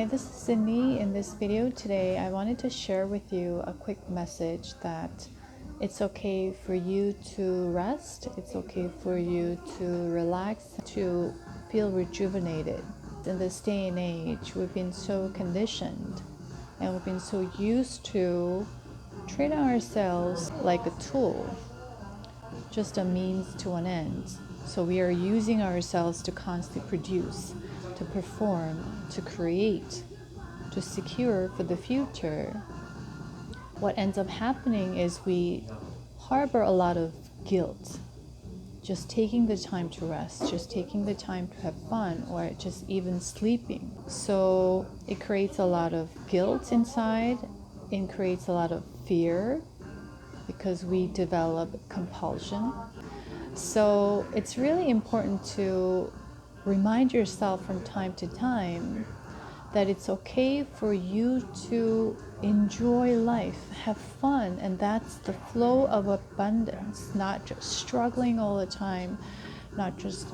Hi, this is Sidney. In this video today, I wanted to share with you a quick message that it's okay for you to rest, it's okay for you to relax, to feel rejuvenated. In this day and age, we've been so conditioned and we've been so used to treating ourselves like a tool, just a means to an end. So we are using ourselves to constantly produce, to perform, to create, to secure for the future. What ends up happening is we harbor a lot of guilt. Just taking the time to rest, just taking the time to have fun, or just even sleeping. So it creates a lot of guilt inside, it creates a lot of fear because we develop compulsion. So it's really important to remind yourself from time to time that it's okay for you to enjoy life, have fun, and that's the flow of abundance, not just struggling all the time, not just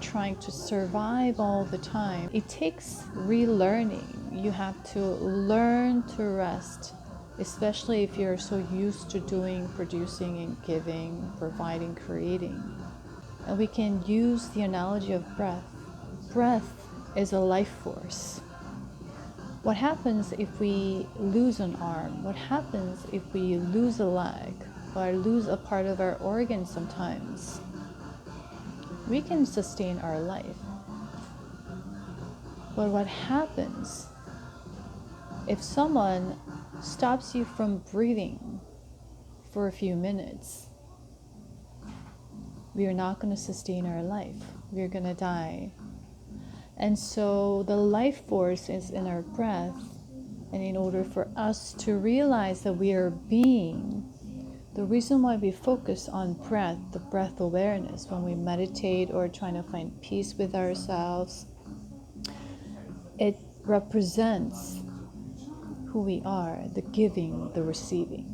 trying to survive all the time. It takes relearning. You have to learn to rest, especially if you're so used to doing, producing and giving, providing, creating. And we can use the analogy of breath. Breath is a life force. What happens if we lose an arm? What happens if we lose a leg or lose a part of our organ sometimes? We can sustain our life. But what happens if someone stops you from breathing for a few minutes? We are not going to sustain our life. We are going to die. And so the life force is in our breath. And in order for us to realize that we are being, the reason why we focus on breath, the breath awareness, when we meditate or trying to find peace with ourselves, it represents who we are, the giving, the receiving.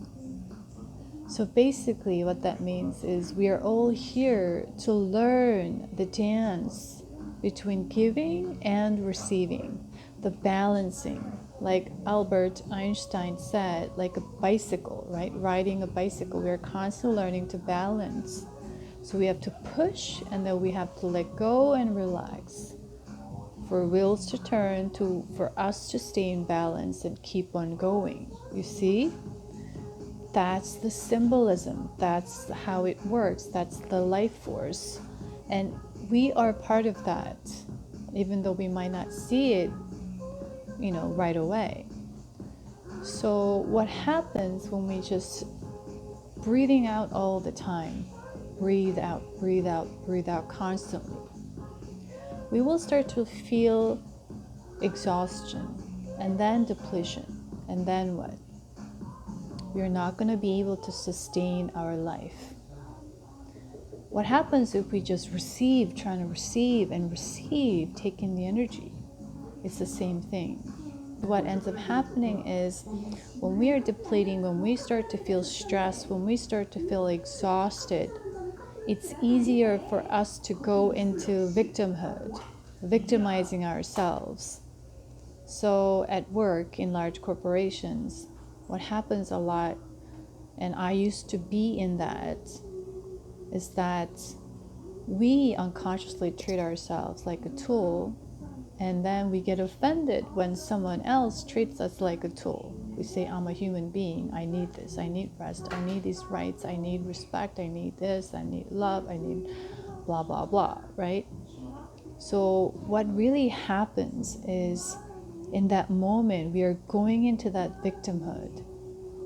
So basically what that means is we are all here to learn the dance between giving and receiving, the balancing. Like Albert Einstein said, like a bicycle, right? Riding a bicycle, we are constantly learning to balance. So we have to push and then we have to let go and relax. For wheels to turn, for us to stay in balance and keep on going. You see? That's the symbolism. That's how it works. That's the life force. And we are part of that, even though we might not see it, right away. So what happens when we just breathing out all the time, breathe out, breathe out, breathe out constantly, we will start to feel exhaustion and then depletion. And then what? We're not going to be able to sustain our life. What happens if we just receive, trying to receive and receive, taking the energy? It's the same thing. What ends up happening is when we are depleting, when we start to feel stressed, when we start to feel exhausted, it's easier for us to go into victimhood, victimizing ourselves. So at work, in large corporations, what happens a lot, and I used to be in that, is that we unconsciously treat ourselves like a tool, and then we get offended when someone else treats us like a tool. We say, I'm a human being, I need this, I need rest, I need these rights, I need respect, I need this, I need love, I need blah, blah, blah, right? So what really happens is, in that moment, we are going into that victimhood.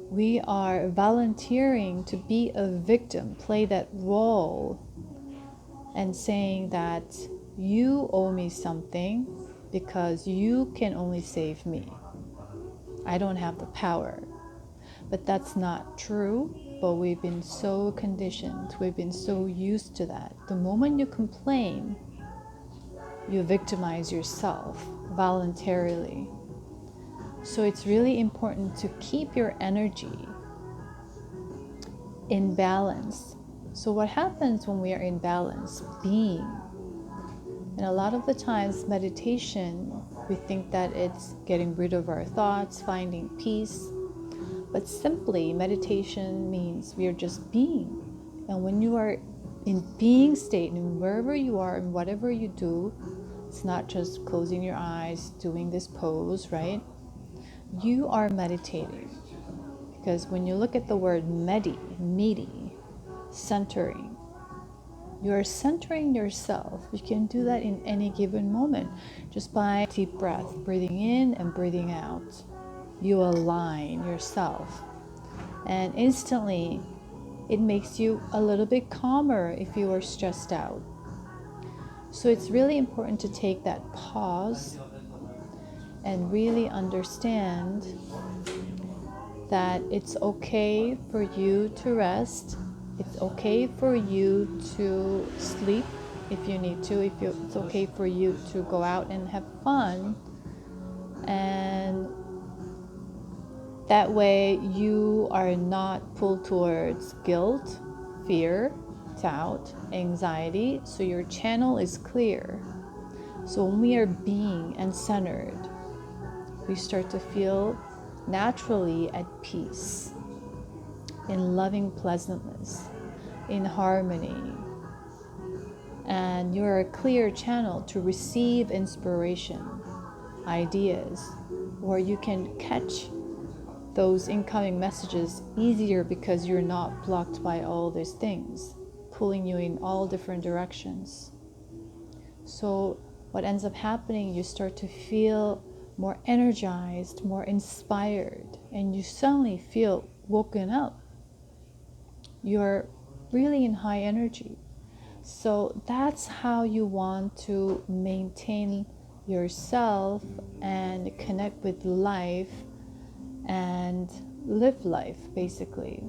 We are volunteering to be a victim, play that role, and saying that you owe me something because you can only save me. I don't have the power. But that's not true, but we've been so conditioned, we've been so used to that. The moment you complain, you victimize yourself voluntarily. So it's really important to keep your energy in balance. So what happens when we are in balance? Being. And a lot of the times meditation We think that it's getting rid of our thoughts, finding peace. But simply, meditation means we are just being. And when you are in being state, and wherever you are and whatever you do, it's not just closing your eyes, doing this pose, right? You are meditating. Because when you look at the word medi, centering, you are centering yourself. You can do that in any given moment just by deep breath, breathing in and breathing out. You align yourself, and instantly it makes you a little bit calmer if you are stressed out. So it's really important to take that pause and really understand that it's okay for you to rest. It's okay for you to sleep if you need to. It's okay for you to go out and have fun. And that way you are not pulled towards guilt, fear, doubt, anxiety. So your channel is clear. So when we are being and centered, we start to feel naturally at peace, in loving pleasantness, in harmony. And you're a clear channel to receive inspiration, ideas, or you can catch those incoming messages easier because you're not blocked by all these things, pulling you in all different directions. So what ends up happening, you start to feel more energized, more inspired, and you suddenly feel woken up. You're really in high energy. So that's how you want to maintain yourself and connect with life and live life, basically.